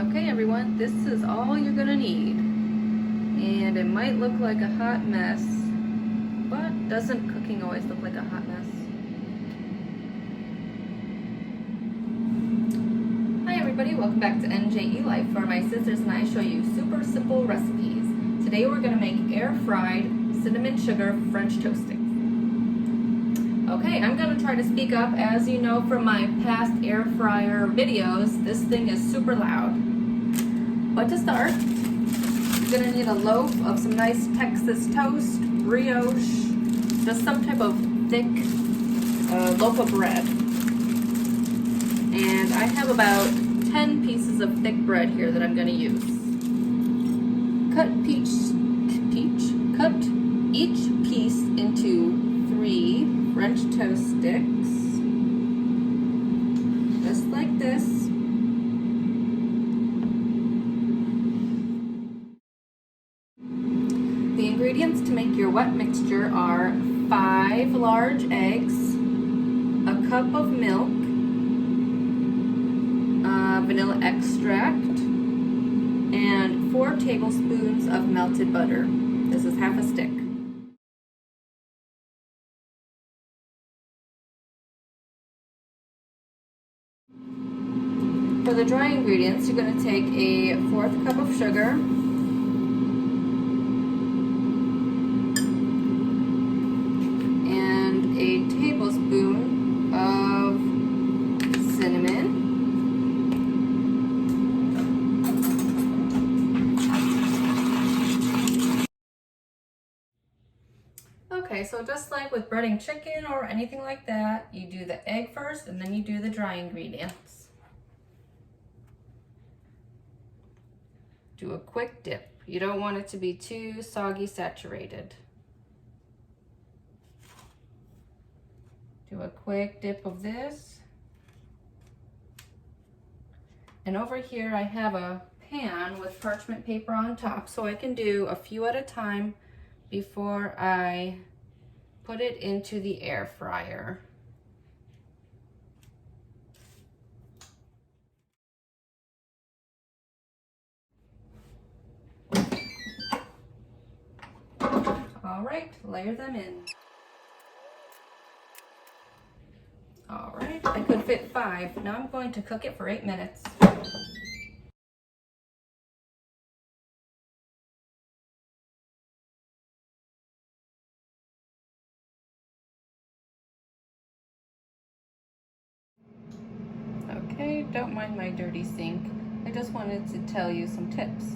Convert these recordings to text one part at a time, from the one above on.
Okay everyone, this is all you're gonna need. And it might look like a hot mess, but doesn't cooking always look like a hot mess? Hi everybody, welcome back to NJE Life, where my sisters and I show you super simple recipes. Today we're gonna make air fried cinnamon sugar French toast sticks. Okay, I'm gonna try to speak up. As you know from my past air fryer videos, this thing is super loud. But to start, you're gonna need a loaf of some nice Texas toast, brioche, just some type of thick loaf of bread. And I have about 10 pieces of thick bread here that I'm gonna use. Cut each piece into 3 French toast sticks, just like this. The ingredients to make your wet mixture are 5 large eggs, a cup of milk, vanilla extract, and 4 tablespoons of melted butter. This is half a stick. For the dry ingredients, you're going to take a 1/4 cup of sugar, and a tablespoon of cinnamon, okay, so just like with breading chicken or anything like that, you do the egg first and then you do the dry ingredients. Do a quick dip. You don't want it to be too soggy saturated. Do a quick dip of this. And over here I have a pan with parchment paper on top, so I can do a few at a time before I put it into the air fryer. All right, layer them in. All right, I could fit 5. Now I'm going to cook it for 8 minutes. Okay, don't mind my dirty sink. I just wanted to tell you some tips.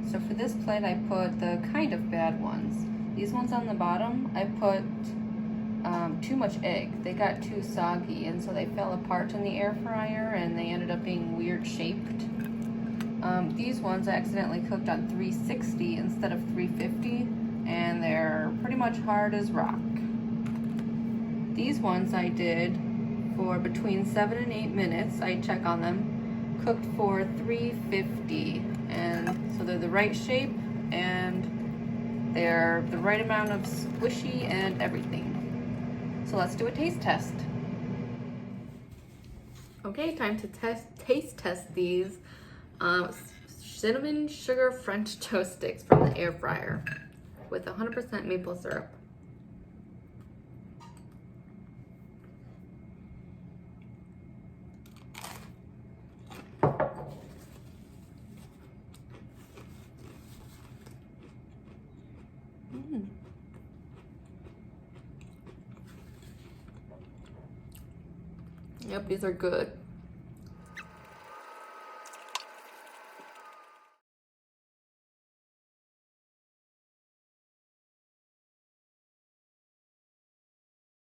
So for this plate, I put the kind of bad ones. These ones on the bottom, I put too much egg. They got too soggy, and so they fell apart in the air fryer and they ended up being weird shaped. These ones I accidentally cooked on 360 instead of 350, and they're pretty much hard as rock. These ones I did for between 7 and 8 minutes. I check on them, cooked for 350, and so they're the right shape and they're the right amount of squishy and everything. So let's do a taste test. Okay, time to taste test these cinnamon sugar French toast sticks from the air fryer with 100% maple syrup. Yep, these are good.